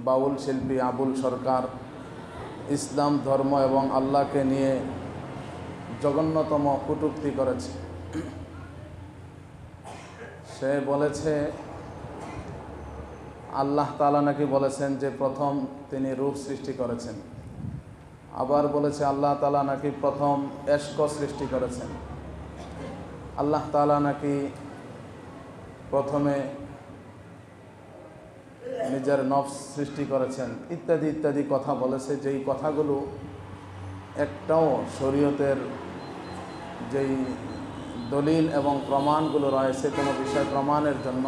বাউল শিল্পী আবুল সরকার ইসলাম ধর্ম এবং আল্লাহকে নিয়ে জঘন্যতম কটূক্তি করেছে। সে বলেছে আল্লাহ তাআলা নাকি বলেছেন যে প্রথম তিনি রূপ সৃষ্টি করেছেন, আবার বলেছে আল্লাহ তাআলা নাকি প্রথম এশক সৃষ্টি করেছেন, আল্লাহ তাআলা নাকি প্রথমে নিজের নফস সৃষ্টি করেছেন, ইত্যাদি ইত্যাদি কথা বলেছে। যেই কথাগুলো একটাও শরীয়তের যেই দলিল এবং প্রমাণগুলো রয়েছে কোনো বিষয় প্রমাণের জন্য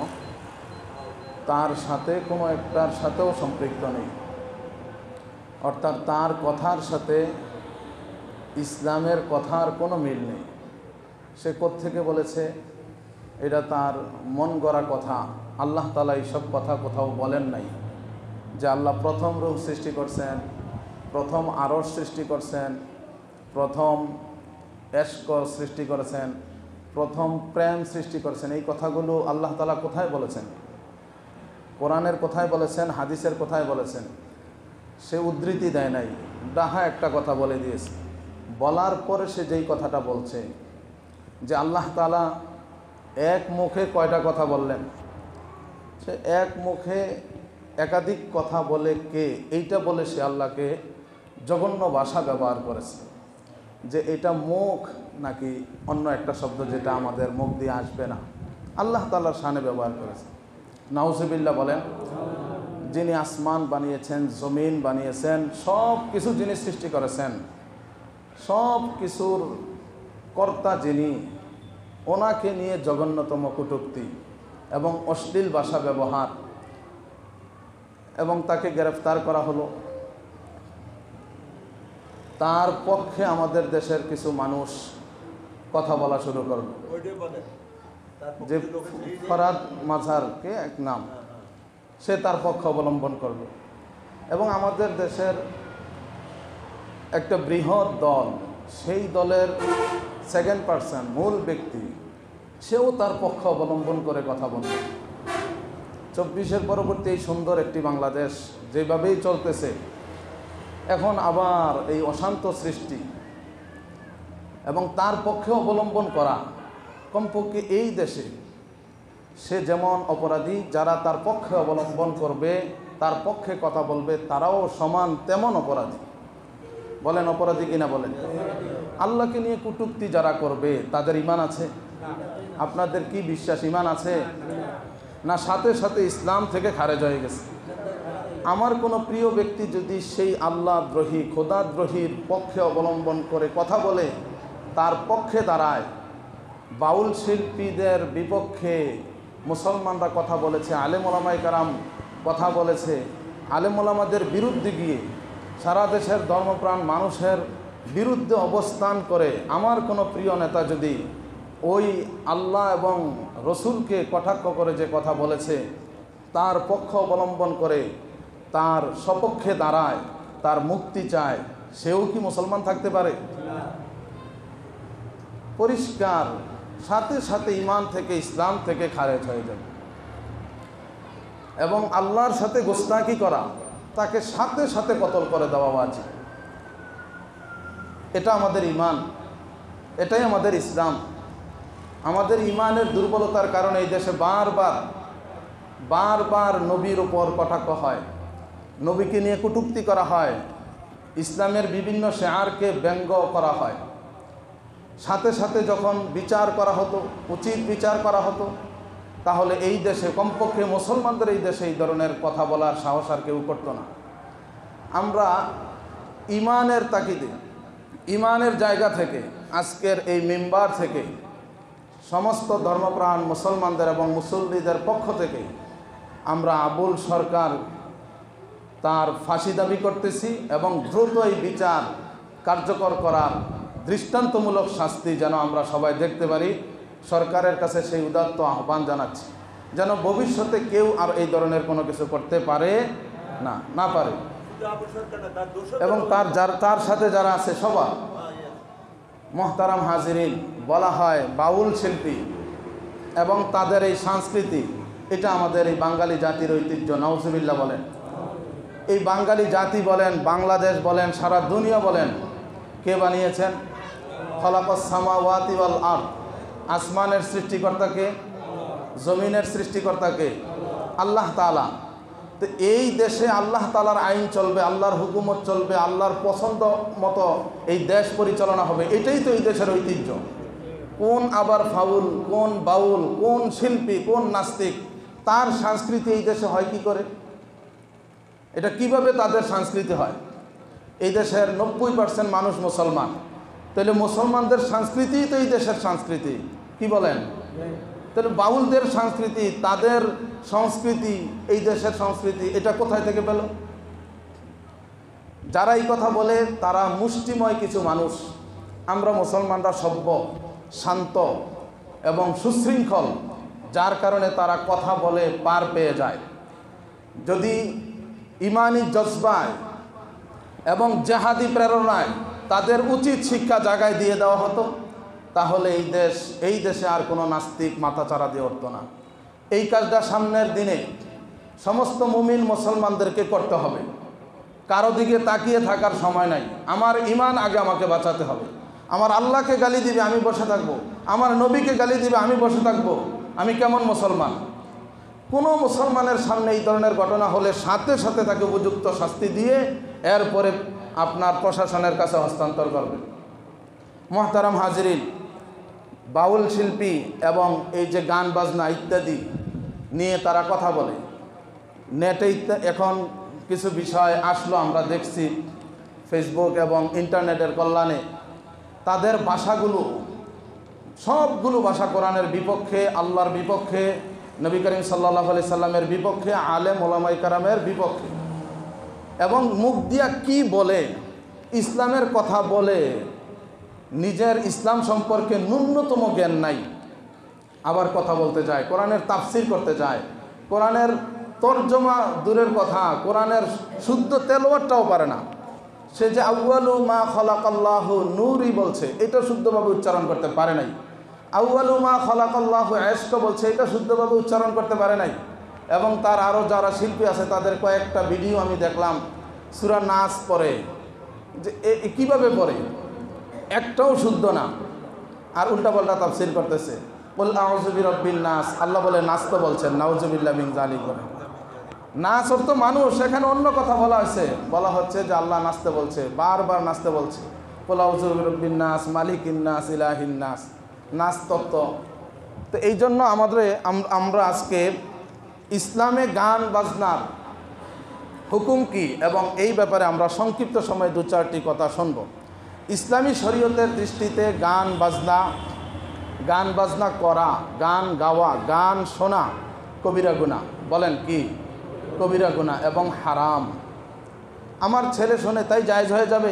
তার সাথে কোনো একটার সাথেও সম্পৃক্ত নেই। অর্থাৎ তার কথার সাথে ইসলামের কথার কোনো মিল নেই। সে কোত্থেকে বলেছে? এটা তার মন গড়া কথা। আল্লাহ তাআলা এইসব কথা কোথাও বলেন নাই যে আল্লাহ প্রথম রূপ সৃষ্টি করছেন, প্রথম আরশ সৃষ্টি করছেন, প্রথম এশক সৃষ্টি করেছেন, প্রথম প্রেম সৃষ্টি করেছেন। এই কথাগুলো আল্লাহ তাআলা কোথায় বলেছেন? কোরআনের কোথায় বলেছেন? হাদিসের কোথায় বলেছেন? সে উদ্ধৃতি দেয় নাই, ডাহা একটা কথা বলে দিয়েছে। বলার পরে সে যেই কথাটা বলছে যে আল্লাহ তাআলা এক মুখে কয়টা কথা বললেন, সে এক মুখে একাধিক কথা বলে কে, এইটা বলে সে আল্লাহকে জঘন্য ভাষা ব্যবহার করেছে। যে এটা মুখ নাকি অন্য একটা শব্দ যেটা আমাদের মুখ দিয়ে আসবে না, আল্লাহ তাআলার শানে ব্যবহার করেছে। নাউজুবিল্লাহ বলেন। যিনি আসমান বানিয়েছেন, জমিন বানিয়েছেন, সব কিছু যিনি সৃষ্টি করেছেন, সব কিছুর কর্তা যিনি, ওনাকে নিয়ে জঘন্যতম কটূক্তি এবং অশ্লীল ভাষা ব্যবহার, এবং তাকে গ্রেফতার করা হলো। তার পক্ষে আমাদের দেশের কিছু মানুষ কথা বলা শুরু করল, যে ফরাদ মাঝারকে এক নাম, সে তার পক্ষ অবলম্বন করল। এবং আমাদের দেশের একটা বৃহৎ দল, সেই দলের সেকেন্ড পার্সন, মূল ব্যক্তি, সেও তার পক্ষ অবলম্বন করে কথা বলল। 24-এর পরবর্তী এই সুন্দর একটি বাংলাদেশ যেভাবেই চলতেছে, এখন আবার এই অশান্ত সৃষ্টি এবং তার পক্ষে অবলম্বন করা, কমপক্ষে এই দেশে সে যেমন অপরাধী, যারা তার পক্ষে অবলম্বন করবে, তার পক্ষে কথা বলবে, তারাও সমান তেমন অপরাধী। বলেন অপরাধী কিনা বলেন? আল্লাহকে নিয়ে কটূক্তি যারা করবে তাদের ঈমান আছে? আপনাদের কি বিশ্বাস ঈমান আছে? না সাথে সাথে ইসলাম থেকে খারেজ হয়ে গেছে? আমার কোনো প্রিয় ব্যক্তি যদি সেই আল্লাহ দ্রোহী, খোদা দ্রোহীর পক্ষে অবলম্বন করে কথা বলে, তার পক্ষে দাঁড়ায়, বাউল শিল্পীদের বিপক্ষে মুসলমানরা কথা বলেছে, আলেম ওলামায়ে কেরাম কথা বলেছে, আলেম ওলামাদের বিরুদ্ধে গিয়ে সারা দেশের ধর্মপ্রাণ মানুষের বিরুদ্ধে অবস্থান করে আমার কোনো প্রিয় নেতা যদি ওই আল্লাহ এবং রসুলকে কটাক্ষ করে যে কথা বলেছে, তার পক্ষ অবলম্বন করে, তার সপক্ষে দাঁড়ায়, তার মুক্তি চায়, সেও কি মুসলমান থাকতে পারে? পরিষ্কার, সাথে সাথে ঈমান থেকে, ইসলাম থেকে খারেজ হয়ে যাবে। এবং আল্লাহর সাথে গোস্তাকি করা, তাকে সাথে সাথে কতল করে দেওয়া উচিত। এটা আমাদের ঈমান, এটাই আমাদের ইসলাম। আমাদের ঈমানের দুর্বলতার কারণে এই দেশে বারবার নবীর উপর কটাক্ষ হয়, নবীকে নিয়ে কটূক্তি করা হয়, ইসলামের বিভিন্ন শেয়ারকে ব্যঙ্গ করা হয়। সাথে সাথে যখন বিচার করা হতো, উচিত বিচার করা হতো, তাহলে এই দেশে, কমপক্ষে মুসলমানদের এই দেশে এই ধরনের কথা বলার সাহস আর কেউ করতো না। আমরা ঈমানের তাকিদে, ঈমানের জায়গা থেকে, আজকের এই মিম্বার থেকে সমস্ত ধর্মপ্রাণ মুসলমানদের এবং মুসল্লিদের পক্ষ থেকে আমরা আবুল সরকার তার ফাঁসি দাবি করতেছি এবং দ্রুত এই বিচার কার্যকর করার দৃষ্টান্তমূলক শাস্তি যেন আমরা সবাই দেখতে পারি, সরকারের কাছে সেই উদাত্ত আহ্বান জানাচ্ছি, যেন ভবিষ্যতে কেউ আর এই ধরনের কোনো কিছু করতে পারে না পারে। এবং তার সাথে যারা আছে সবার, মোহতারাম হাজিরিন, বলা হয় বাউল শিল্পী এবং তাদের এই সংস্কৃতি, এটা আমাদের এই বাঙালি জাতির ঐতিহ্য। নাউজুবিল্লাহ বলেন। এই বাঙালি জাতি বলেন, বাংলাদেশ বলেন, সারা দুনিয়া বলেন, কে বানিয়েছেন? খলাকাস সামাওয়াতি ওয়াল আরদ, আসমানের সৃষ্টিকর্তাকে, জমিনের সৃষ্টিকর্তাকে আল্লাহ তাআলা। তো এই দেশে আল্লাহ তাআলার আইন চলবে, আল্লাহর হুকুমত চলবে, আল্লাহর পছন্দ মতো এই দেশ পরিচালনা হবে। এটাই তো এই দেশের ঐতিহ্য। কোন আবার ফাউল, কোন বাউল, কোন শিল্পী, কোন নাস্তিক, তার সংস্কৃতি এই দেশে হয় কি করে? এটা কিভাবে তাদের সংস্কৃতি হয়? এই দেশের 90% মানুষ মুসলমান, তাহলে মুসলমানদের সংস্কৃতিই তো এই দেশের সংস্কৃতি, কি বলেন? তাহলে বাউলদের সংস্কৃতি, তাদের সংস্কৃতি এই দেশের সংস্কৃতি, এটা কোথায় থেকে পেল? যারা এই কথা বলে তারা মুষ্টিময় কিছু মানুষ। আমরা মুসলমানরা সভ্য, শান্ত এবং সুশৃঙ্খল, যার কারণে তারা কথা বলে পার পেয়ে যায়। যদি ইমানি জজবায় এবং জেহাদি প্রেরণায় তাদের উচিত শিক্ষা জায়গায় দিয়ে দেওয়া হতো, তাহলে এই দেশে আর কোনো নাস্তিক মাথাচাড়া দিয়ে উঠত না। এই কাজটা সামনের দিনে সমস্ত মুমিন মুসলমানদেরকে করতে হবে। কারো দিকে তাকিয়ে থাকার সময় নাই। আমার ইমান আগে আমাকে বাঁচাতে হবে। আমার আল্লাহকে গালি দিবে, আমি বসে থাকব। আমার নবীকে গালি দিবে, আমি বসে থাকব। আমি কেমন মুসলমান? কোনো মুসলমানের সামনে এই ধরনের ঘটনা হলে সাথে সাথে তাকে উপযুক্ত শাস্তি দিয়ে এরপরে আপনার প্রশাসনের কাছে হস্তান্তর করবে। মুহতারাম হাজিরিন, বাউল শিল্পী এবং এই যে গান বাজনা ইত্যাদি নিয়ে তারা কথা বলে, নেটে এখন কিছু বিষয় আসলো, আমরা দেখছি ফেসবুক এবং ইন্টারনেটের কল্যাণে। তাদের ভাষাগুলো, সবগুলো ভাষা কোরআনের বিপক্ষে, আল্লাহর বিপক্ষে, নবী করিম সাল্লাল্লাহু আলাইহি সাল্লামের বিপক্ষে, আলেম ওলামায়ে কেরামের বিপক্ষে। এবং মুখ দিয়া কি বলে, ইসলামের কথা বলে, নিজের ইসলাম সম্পর্কে ন্যূনতম জ্ঞান নাই, আবার কথা বলতে যায়, কোরআনের তাফসির করতে যায়, কোরআনের তরজমা দূরের কথা, কোরআনের শুদ্ধ তেলাওয়াতটাও পারে না। সে যে আউয়ালু মা খালাকাল্লাহু নূরি বলছে, এটা শুদ্ধভাবে উচ্চারণ করতে পারে নাই। আউয়ালু মা খালাকাল্লাহু ইশক বলছে, এটা শুদ্ধভাবে উচ্চারণ করতে পারে নাই। এবং তার আরও যারা শিল্পী আছে তাদের কয়েকটা ভিডিও আমি দেখলাম, সূরা নাস পড়ে, যে কীভাবে পড়ে, একটাও শুদ্ধ না, আর উল্টাপাল্টা তাফসির করতেছে। কুল আউযু বিরাব্বিন নাস, আল্লাহ বলে নাস তো বলছেন, নাউযুবিল্লাহি মিন যালিক বলে। নাস অর্থ মানুষ, এখানে অন্য কথা বলা হয়েছে, বলা হচ্ছে যে আল্লাহ নাচতে বলছে, বারবার নাচতে বলছে। কুল আউযু বিরাব্বিন নাস, মালিকিন নাস, ইলাহিন নাস, নাচ তত্ত্ব। তো এই জন্য আমরা আজকে ইসলামে গান বাজনার হুকুম কি এবং এই ব্যাপারে আমরা সংক্ষিপ্ত সময়ে দু চারটি কথা শুনব। ইসলামী শরীয়তের দৃষ্টিতে গান বাজনা করা, গান গাওয়া, গান শোনা কবিরা গুনাহ। বলেন কি? কবিরা গুনাহ এবং হারাম। আমার ছেলে শোনে তাই জায়েজ হয়ে যাবে?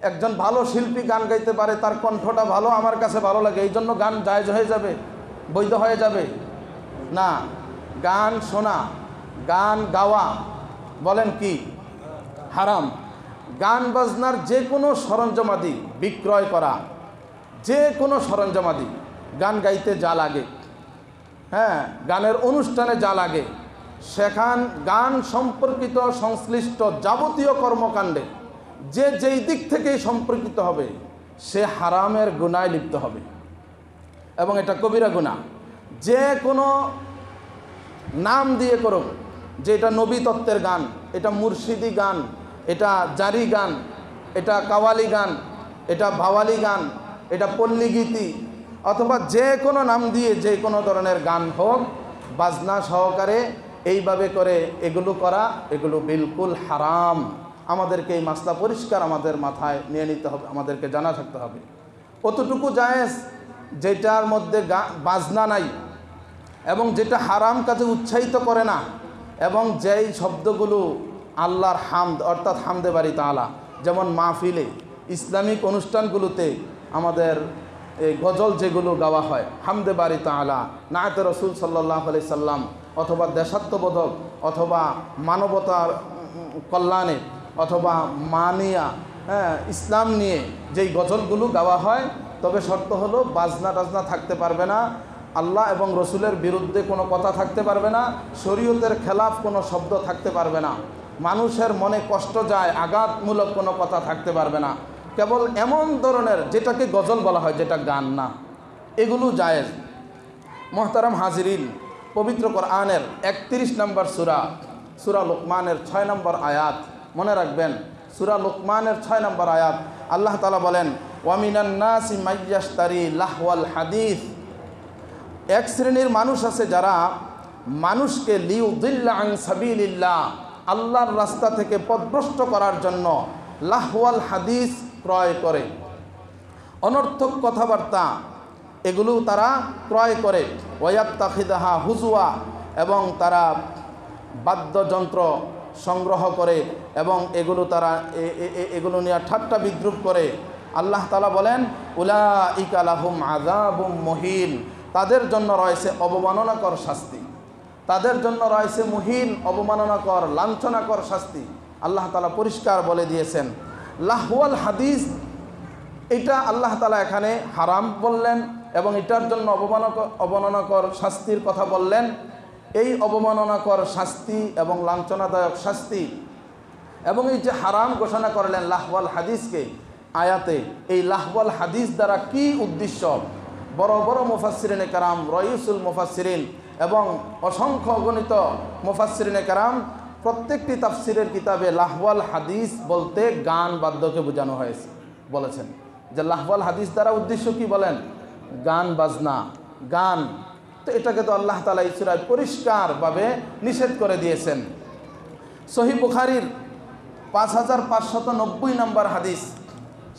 একজন ভালো শিল্পী গান গাইতে পারে, তার কণ্ঠটা ভালো, আমার কাছে ভালো লাগে, এই জন্য গান জায়েজ হয়ে যাবে, বৈধ হয়ে যাবে? না, গান শোনা, গান গাওয়া, বলেন কি? হারাম। গান বাজনার যে কোনো সরঞ্জামাদি বিক্রয় করা, যে কোনো সরঞ্জামাদি, গান গাইতে যা লাগে, হ্যাঁ, গানের অনুষ্ঠানে যা লাগে, সেখান গান সম্পর্কিত সংশ্লিষ্ট যাবতীয় কর্মকাণ্ডে যে যেই দিক থেকেই সম্পর্কিত হবে সে হারামের গুনায় লিপ্ত হবে এবং এটা কবিরা গুনাহ। যে কোনো নাম দিয়ে করুক, যে এটা নবী তত্ত্বের গান, এটা মুর্শিদি গান, এটা জারি গান, এটা কাওয়ালি গান, এটা ভাওয়ালি গান, এটা পল্লী গীতি, অথবা যে কোনো নাম দিয়ে যে কোনো ধরনের গান হোক, বাজনা সহকারে এইভাবে করে এগুলো করা, এগুলো বিলকুল হারাম। আমাদেরকে এই মাসলা পরিষ্কার আমাদের মাথায় নিয়ে নিতে হবে, আমাদেরকে জানা থাকতে হবে। অতটুকু জায়েজ যেটার মধ্যে বাজনা নাই এবং যেটা হারাম কাজে উৎসাহিত করে না, এবং যেই শব্দগুলো আল্লাহর হামদ অর্থাৎ হামদে বারি তাআলা, যেমন মাহফিলে, ইসলামিক অনুষ্ঠানগুলোতে আমাদের এই গজল যেগুলো গাওয়া হয়, হামদে বারি তাআলা, নাআতে রসুল সাল্লাল্লাহু আলাইহি সাল্লাম, অথবা দেশাত্মবোধক, অথবা মানবতার কল্যাণে, অথবা মানিয়া, হ্যাঁ, ইসলাম নিয়ে যেই গজলগুলো গাওয়া হয়, তবে শর্ত হলো বাজনা টাজনা থাকতে পারবে না, আল্লাহ এবং রসুলের বিরুদ্ধে কোনো কথা থাকতে পারবে না, শরীয়তের খেলাফ কোনো শব্দ থাকতে পারবে না। মানুষের মনে কষ্ট যায়, আঘাতমূলক কোনো কথা থাকতে পারবে না। কেবল এমন ধরনের যেটাকে গজল বলা হয়, যেটা গান না, এগুলো জায়েজ। মোহতারাম হাজিরিন, পবিত্র কোরআনের 31 নম্বর সূরা লুকমানের 6 নম্বর আয়াত মনে রাখবেন। সূরা লুকমানের 6 নম্বর আয়াত আল্লাহ তাআলা বলেন, ওয়ামিনান নাসি মাইয়াশতারি লাহওয়াল হাদিস। এক শ্রেণীর মানুষ আছে যারা মানুষকে লিউদিল্লা আন সাবিলিল্লাহ, আল্লাহর রাস্তা থেকে পথভ্রষ্ট করার জন্য লাহওয়াল হাদিস ক্রয় করে, অনর্থক কথাবার্তা এগুলো তারা ক্রয় করে। ওয়ায়াত্তাখিদাহা হুজুয়া, এবং তারা বাদ্যযন্ত্র সংগ্রহ করে এবং এগুলো তারা এগুলো নিয়ে ঠাট্টা বিদ্রুপ করে। আল্লাহ তাআলা বলেন, উলাইকা লাহুম আযাবুম মুহিন, তাদের জন্য রয়েছে অবমাননাকর শাস্তি, তাদের জন্য রয়েছে মুহিন, অবমাননাকর, লাঞ্ছনাকর শাস্তি। আল্লাহ তাআলা পরিষ্কার বলে দিয়েছেন। লাহওয়াল হাদিস এটা আল্লাহ তাআলা এখানে হারাম বললেন এবং এটার জন্য অবমাননাকর শাস্তির কথা বললেন। এই অবমাননাকর শাস্তি এবং লাঞ্ছনাদায়ক শাস্তি এবং এই যে হারাম ঘোষণা করলেন লাহওয়াল হাদিসকে আয়াতে, এই লাহওয়াল হাদিস দ্বারা কি উদ্দেশ্য? বড় বড় মুফাসসিরিনে কেরাম, রয়িসুল মুফাসসিরিন এবং অসংখ্য গণিত মুফাসসিরিনে কেরাম প্রত্যেকটি তাফসিরের কিতাবে লাহওয়াল হাদিস বলতে গান বাদ্যকে বোঝানো হয়েছে। বলেছেন যে লাহওয়াল হাদিস দ্বারা উদ্দেশ্য কি বলেন? গান বাজনা, গান। তো এটাকে তো আল্লাহ তাআলা এই সূরায় পরিষ্কারভাবে নিষেধ করে দিয়েছেন। সহিহ বুখারীর 5590 নম্বর হাদিস,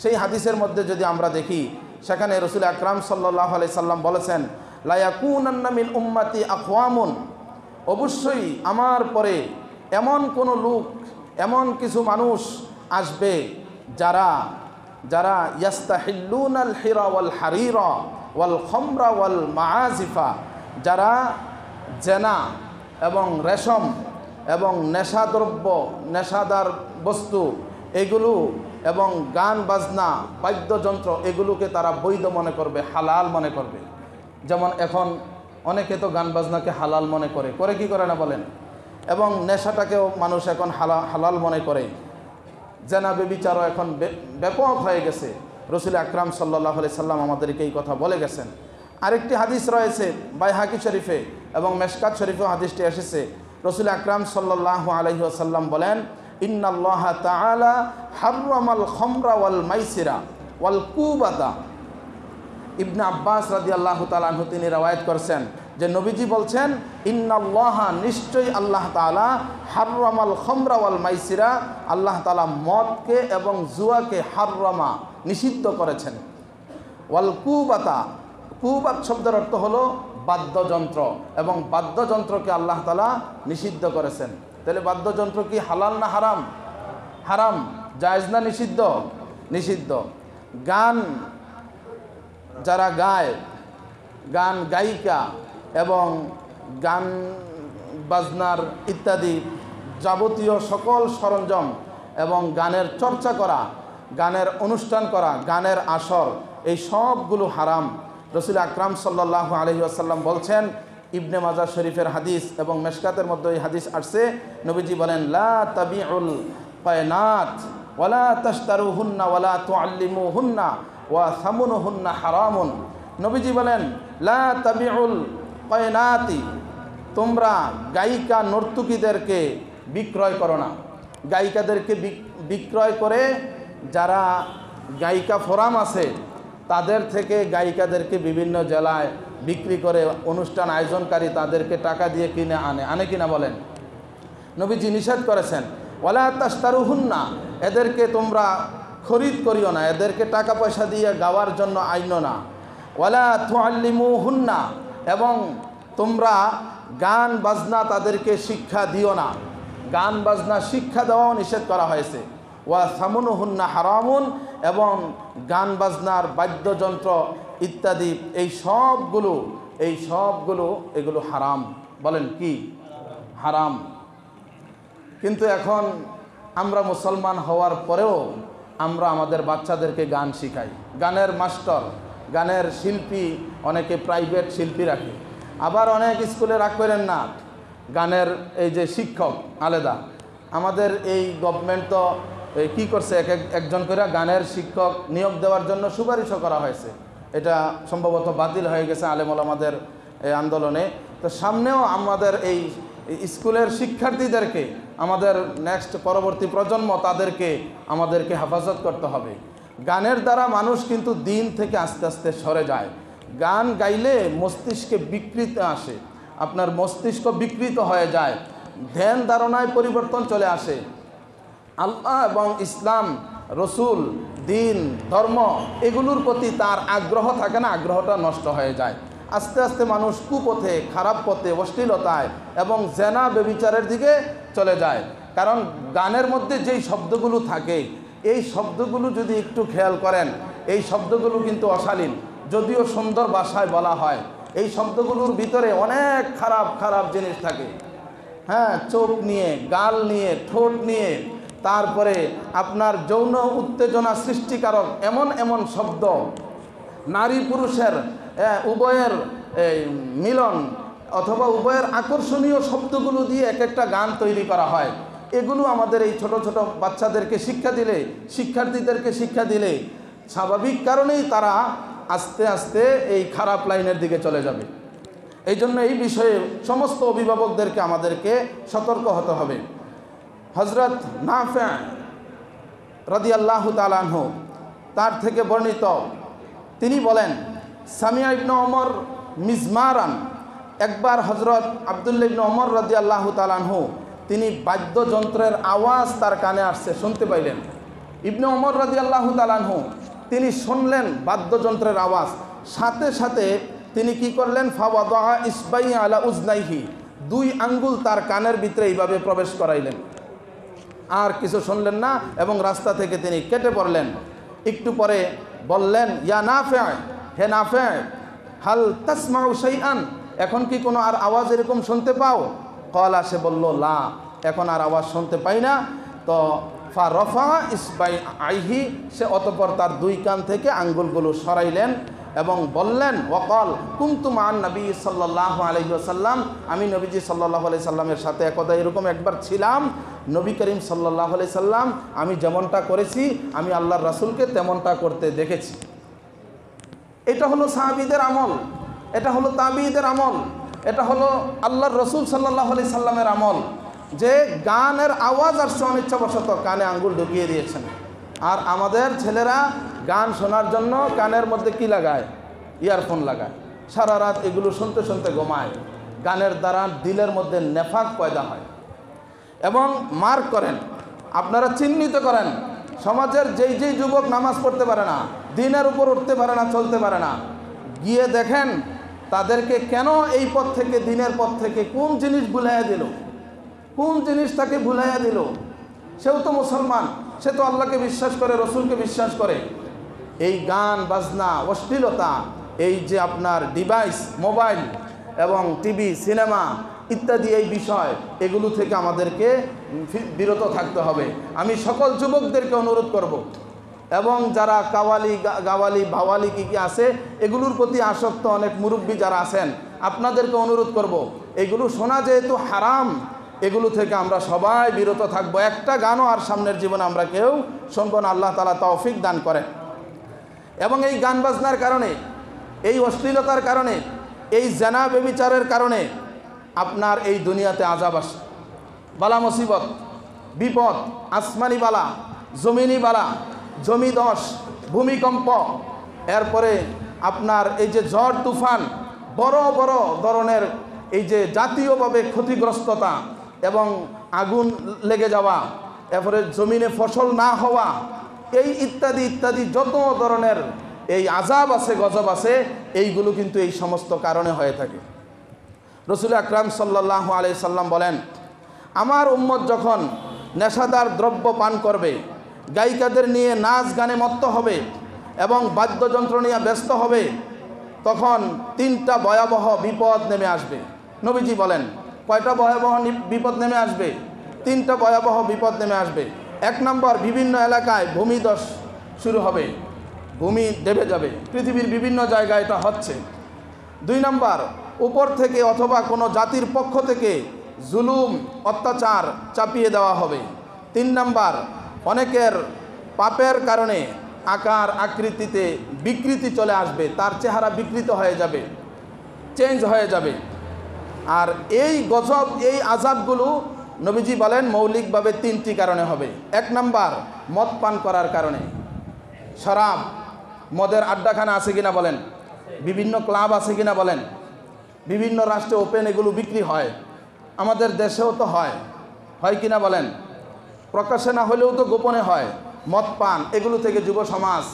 সেই হাদিসের মধ্যে যদি আমরা দেখি, সেখানে রাসূল আকরাম সাল্লাল্লাহু আলাইহি সাল্লাম বলেছেন, লা ইয়াকুনান্না মিন উম্মতি আকওয়ামুন, অবশ্যই আমার পরে এমন কোনো লোক, এমন কিছু মানুষ আসবে যারা ইয়াস্তাহিল্লুনাল হিরা ওয়াল হারিরা ওয়াল খামরা ওয়াল মাআজিফা, যারা জেনা এবং রেশম এবং নেশাদ্রব্য, নেশাদার বস্তু এগুলো এবং গান বাজনা, বাদ্যযন্ত্র এগুলোকে তারা বৈধ মনে করবে, হালাল মনে করবে। যেমন এখন অনেকে তো গান বাজনাকে হালাল মনে করে, কি করে না বলেন? এবং নেশাটাকেও মানুষ এখন হালাল মনে করে। জেনা ব্যভিচারও এখন ব্যাপক হয়ে গেছে। রাসূল আকরাম সাল্লাল্লাহু আলাইহি সাল্লাম আমাদেরকে এই কথা বলে গেছেন। আরেকটি হাদিস রয়েছে বাইহাকি শরীফে এবং মেশকাত শরীফেও হাদিসটি এসেছে। রাসূল আকরাম সাল্লাল্লাহু আলাইহি ওয়াসাল্লাম বলেন, ইন্নাল্লাহা তাআলা হাররামাল খামরা ওয়াল মাইসিরা ওয়াল কুবাতা। ইবনে আব্বাস রাদিয়াল্লাহু তাআলা আনহু তিনি রওয়ায়াত করেছেন যে নবীজি বলছেন, ইন্নাল্লাহা, নিশ্চয়ই আল্লাহ তাআলা, হাররামাল খামরা ওয়াল মাইসিরা, আল্লাহ তাআলা মদকে এবং জুয়াকে হাররামা, নিষিদ্ধ করেছেন। ওয়াল কুবাতা, কুবাত শব্দের অর্থ হলো বাদ্যযন্ত্র, এবং বাদ্যযন্ত্রকে আল্লাহ তাআলা নিষিদ্ধ করেছেন। তাহলে বাদ্যযন্ত্র কি হালাল না হারাম? হারাম। জায়েজ না নিষিদ্ধ? নিষিদ্ধ। গান যারা গায়, গান গায়িকা এবং গান বাজনার ইত্যাদি যাবতীয় সকল সরঞ্জাম এবং গানের চর্চা করা, গানের অনুষ্ঠান করা, গানের আসর, এই সবগুলো হারাম। রাসূল আকরাম সাল্লাল্লাহু আলাইহি ওয়াসাল্লাম বলছেন, ইবনে মাজাহ শরীফের হাদিস এবং মেশকাতের মধ্যে এই হাদিস আসছে, নবীজি বলেন, লা তাবিউল কায়নাত ওয়ালা তাশতারুহুন্না ওয়ালা তুআল্লিমুহুন্না ওয়া সামুনুহুন্না হারামুন। নবীজি বলেন, লা তাবিউল কায়নাতি, তোমরা গায়িকা নর্তকীদেরকে বিক্রয় করো না। গায়িকাদেরকে বিক্রয় করে যারা গায়িকা ফোরাম আছে তাদের থেকে গায়িকাদেরকে বিভিন্ন জেলায় বিক্রি করে অনুষ্ঠান আয়োজনকারী তাদেরকে টাকা দিয়ে কিনে আনে কিনা বলেন? নবীজি নিষেধ করেছেন, ওয়ালা তাশতারুহুন্না, এদেরকে তোমরা খরিদ করিও না, এদেরকে টাকা পয়সা দিয়ে গাওয়ার জন্য আইনো না। ওয়ালা তুআল্লিমুহুন্না, এবং তোমরা গান বাজনা তাদেরকে শিক্ষা দিও না। গান বাজনা শিক্ষা দেওয়াও নিষেধ করা হয়েছে। ওয়া সামুনুহুন্না হারামুন, এবং গান বাজনার বাদ্যযন্ত্র ইত্যাদি এই সবগুলো এগুলো হারাম। বলেন কি? হারাম। কিন্তু এখন আমরা মুসলমান হওয়ার পরেও আমরা আমাদের বাচ্চাদেরকে গান শিখাই। গানের মাস্টার, গানের শিল্পী, অনেকে প্রাইভেট শিল্পী রাখে, আবার অনেক স্কুলে রাখবেন না গানের এই যে শিক্ষক আলাদা, আমাদের এই গভর্নমেন্ট তো কি করছে, একজন করে গানের শিক্ষক নিয়োগ দেওয়ার জন্য সুপারিশও করা হয়েছে। এটা সম্ভবত বাতিল হয়ে গেছে আলেম ওলামাদের এই আন্দোলনে। তো সামনেও আমাদের এই স্কুলের শিক্ষার্থীদেরকে, আমাদের নেক্সট পরবর্তী প্রজন্ম, আমাদেরকে হেফাজত করতে হবে। গানের দ্বারা মানুষ কিন্তু দিন থেকে আস্তে আস্তে সরে যায়। গান গাইলে মস্তিষ্কে বিকৃতি আসে, আপনার মস্তিষ্ক বিকৃত হয়ে যায়, ধ্যান ধারণায় পরিবর্তন চলে আসে। আল্লাহ এবং ইসলাম, রসুল, দিন, ধর্ম এগুলোর প্রতি তার আগ্রহ থাকে না, আগ্রহটা নষ্ট হয়ে যায়। আস্তে আস্তে মানুষ কুপথে, খারাপ পথে, অশ্লীলতায় এবং জেনা ব্যভিচারের দিকে চলে যায়। কারণ গানের মধ্যে যেই শব্দগুলো থাকে, এই শব্দগুলো যদি একটু খেয়াল করেন, এই শব্দগুলো কিন্তু অশালীন, যদিও সুন্দর ভাষায় বলা হয়। এই শব্দগুলোর ভিতরে অনেক খারাপ খারাপ জিনিস থাকে। হ্যাঁ, চোখ নিয়ে, গাল নিয়ে, ঠোঁট নিয়ে, তারপরে আপনার যৌন উত্তেজনা সৃষ্টিকারক এমন এমন শব্দ, নারী পুরুষের উভয়ের মিলন অথবা উভয়ের আকর্ষণীয় শব্দগুলো দিয়ে এক একটা গান তৈরি করা হয়। এগুলো আমাদের এই ছোট ছোট বাচ্চাদেরকে শিক্ষা দিলে, শিক্ষার্থীদেরকে শিক্ষা দিলে স্বাভাবিক কারণেই তারা আস্তে আস্তে এই খারাপ লাইনের দিকে চলে যাবে। এই জন্য এই বিষয়ে সমস্ত অভিভাবকদেরকে আমাদেরকে সতর্ক হতে হবে। হযরত নাফি' রাদিয়াল্লাহু তাআলা আনহু, তার থেকে বর্ণিত, তিনি বলেন, সামিয়া ইবনে ওমর মিজমারান, একবার হযরত আব্দুল্লাহ ইবনে ওমর রাদিয়াল্লাহু তাআলা আনহু তিনি বাদ্যযন্ত্রের আওয়াজ তার কানে আসছে, শুনতে পাইলেন। ইবনে ওমর রাদিয়াল্লাহু তাআলা আনহু তিনি শুনলেন বাদ্যযন্ত্রের আওয়াজ, সাথে সাথে তিনি কি করলেন, ফাওয়াদা ইসবাই আলা উজনাইহি, দুই আঙ্গুল তার কানের ভিতরে এইভাবে প্রবেশ করাইলেন। আর কিছু শুনলেন না এবং রাস্তা থেকে তিনি কেটে পড়লেন। একটু পরে বললেন, ইয়া নাফি', হে নাফি', হাল তাসমাউ শাইআন, এখন কি কোনো আর আওয়াজ এরকম শুনতে পাও? ক্বালা, সে বলল, লা, এখন আর আওয়াজ শুনতে পাই না। তো ফারফা ইসবাই আইহি, সে অতঃপর তার দুই কান থেকে আঙ্গুলগুলো সরাইলেন এবং বললেন, ওয়াকাল কুনতু মান নবী সাল্লাল্লাহু আলাইহি ওয়াসাল্লাম, আমি নবীজি সাল্লাল্লাহু আলাইহি সাল্লামের সাথে একদা এরকম একবার ছিলাম। নবী করিম সাল্লাল্লাহু আলাইহি সাল্লাম আমি যেমনটা করেছি, আমি আল্লাহর রাসূলকে তেমনটা করতে দেখেছি। এটা হলো সাহাবীদের আমল, এটা হলো তাবিঈদের আমল, এটা হলো আল্লাহর রাসূল সাল্লাল্লাহু আলাইহি সাল্লামের আমল, যে গানের আওয়াজ আসছে অনিচ্ছাবশত কানে আঙ্গুল ঢুকিয়ে দিয়েছেন। আর আমাদের ছেলেরা গান শোনার জন্য কানের মধ্যে কি লাগায়? ইয়ারফোন লাগায়, সারা রাত এগুলো শুনতে শুনতে ঘুমায়। গানের দ্বারা দিলের মধ্যে নেফাক পয়দা হয়। এবং মার্ক করেন, আপনারা চিহ্নিত করেন, সমাজের যেই যেই যুবক নামাজ পড়তে পারে না, দিনের উপর উঠতে পারে না, চলতে পারে না, গিয়ে দেখেন তাদেরকে কেন এই পথ থেকে, দিনের পথ থেকে কোন জিনিস ভুলাইয়া দিল, কোন জিনিস তাকে ভুলাইয়া দিল। সেও তো মুসলমান, সে তো আল্লাহকে বিশ্বাস করে, রসুলকে বিশ্বাস করে। এই গান বাজনা, অশ্লীলতা, এই যে আপনার ডিভাইস, মোবাইল এবং টিভি, সিনেমা ইত্যাদি এই বিষয়, এগুলো থেকে আমাদেরকে বিরত থাকতে হবে। আমি সকল যুবকদেরকে অনুরোধ করব, এবং যারা কাওয়ালি, গাওয়ালি, ভাওয়ালি কি আছে এগুলোর প্রতি আসক্ত অনেক মুরব্বী যারা আছেন, আপনাদেরকে অনুরোধ করব, এগুলো শোনা যেহেতু হারাম, এগুলো থেকে আমরা সবাই বিরত থাকব। একটা গানও আর সামনের জীবনে আমরা কেউ শুনব না। আল্লাহ তাআলা তৌফিক দান করেন। এবং এই গান বাজনার কারণে, এই অশ্লীলতার কারণে, এই জেনা ব্যভিচারের কারণে আপনার এই দুনিয়াতে আযাব আসে, বালা মুসিবত, বিপদ, আসমানি বালা, জমিনি বালা, জমিধস, ভূমিকম্প, এরপরে আপনার এই যে ঝড় তুফান, বড় বড় ধরনের এই যে জাতীয়ভাবে ক্ষতিগ্রস্ততা এবং আগুন লেগে যাওয়া, এরপরে জমিনে ফসল না হওয়া, এই ইত্যাদি ইত্যাদি যত ধরনের এই আযাব আছে, গজব আছে, এইগুলো কিন্তু এই সমস্ত কারণে হয়ে থাকে। রসুল আকরাম সাল্লাল্লাহু আলাইহি সাল্লাম বলেন, আমার উম্মত যখন নেশাদার দ্রব্য পান করবে, গায়িকাদের নিয়ে নাচ গানে মত্ত হবে এবং বাদ্যযন্ত্র নিয়ে ব্যস্ত হবে, তখন তিনটা ভয়াবহ বিপদ নেমে আসবে। নবীজি বলেন, কয়টা ভয়াবহ বিপদ নেমে আসবে? তিনটা ভয়াবহ বিপদ নেমে আসবে। এক নম্বর, বিভিন্ন এলাকায় ভূমিধস শুরু হবে, ভূমি দেবে যাবে, পৃথিবীর বিভিন্ন জায়গায় এটা হচ্ছে। দুই নম্বর, উপর থেকে অথবা কোনো জাতির পক্ষ থেকে জুলুম অত্যাচার চাপিয়ে দেওয়া হবে। 3 নাম্বার, অনেকের পাপের কারণে আকার আকৃতিতে বিকৃতি চলে আসবে, তার চেহারা বিকৃত হয়ে যাবে, চেঞ্জ হয়ে যাবে। আর এই গজব, এই আযাবগুলো নবীজি বলেন মৌলিকভাবে 3টি কারণে হবে। 1 নাম্বার, মদ পান করার কারণে। শরাব, মদের আড্ডাখানা আছে কিনা বলেন, বিভিন্ন ক্লাব আছে কিনা বলেন, বিভিন্ন রাষ্ট্রে ওপেন এগুলো বিক্রি হয়, আমাদের দেশেও তো হয় কিনা বলেন, প্রকাশ্যে না হলেও তো গোপনে হয়। মদ পান, এগুলো থেকে যুব সমাজ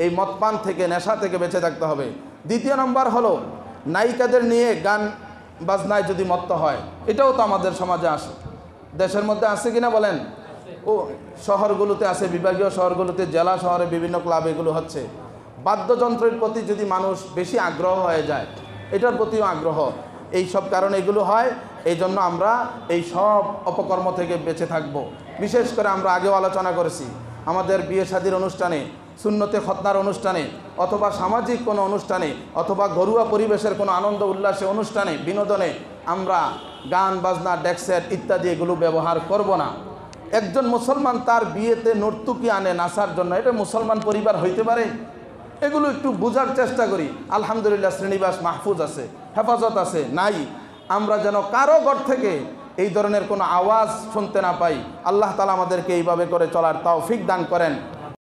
এই মদ পান থেকে, নেশা থেকে বেঁচে থাকতে হবে। 2 নম্বর হলো নায়িকাদের নিয়ে গান বাজনায় যদি মত্ত হয়, এটাও তো আমাদের সমাজে আসে, দেশের মধ্যে আছে কিনা বলেন, ও শহরগুলোতে আছে, বিভাগীয় শহরগুলোতে, জেলা শহরে বিভিন্ন ক্লাব এগুলো হচ্ছে। বাদ্যযন্ত্রের প্রতি যদি মানুষ বেশি আগ্রহ হয়ে যায়, এটার প্রতিও আগ্রহ, এই সব কারণে এগুলো হয়। এই জন্য আমরা এই সব অপকর্ম থেকে বেঁচে থাকব। বিশেষ করে আমরা আগেও আলোচনা করেছি, আমাদের বিয়ে শাদীর অনুষ্ঠানে, সুন্নতে খতনার অনুষ্ঠানে, অথবা সামাজিক কোনো অনুষ্ঠানে, অথবা ঘরোয়া পরিবেশের কোনো আনন্দ উল্লাসে অনুষ্ঠানে, বিনোদনে আমরা গান বাজনা, ডেকসেট ইত্যাদি এগুলো ব্যবহার করব না। একজন মুসলমান তার বিয়েতে নর্তুকি আনে নাচার জন্য, এটা মুসলমান পরিবার হইতে পারে? এগুলো একটু বোঝার চেষ্টা করি। আলহামদুলিল্লাহ শ্রেণীবাস মাহফুজ আছে, হেফাজত আছে, নাই। আমরা যেন কারো ঘর থেকে এই ধরনের কোনো আওয়াজ শুনতে না পাই। আল্লাহ তাআলা আমাদেরকে এইভাবে করে চলার তৌফিক দান করেন।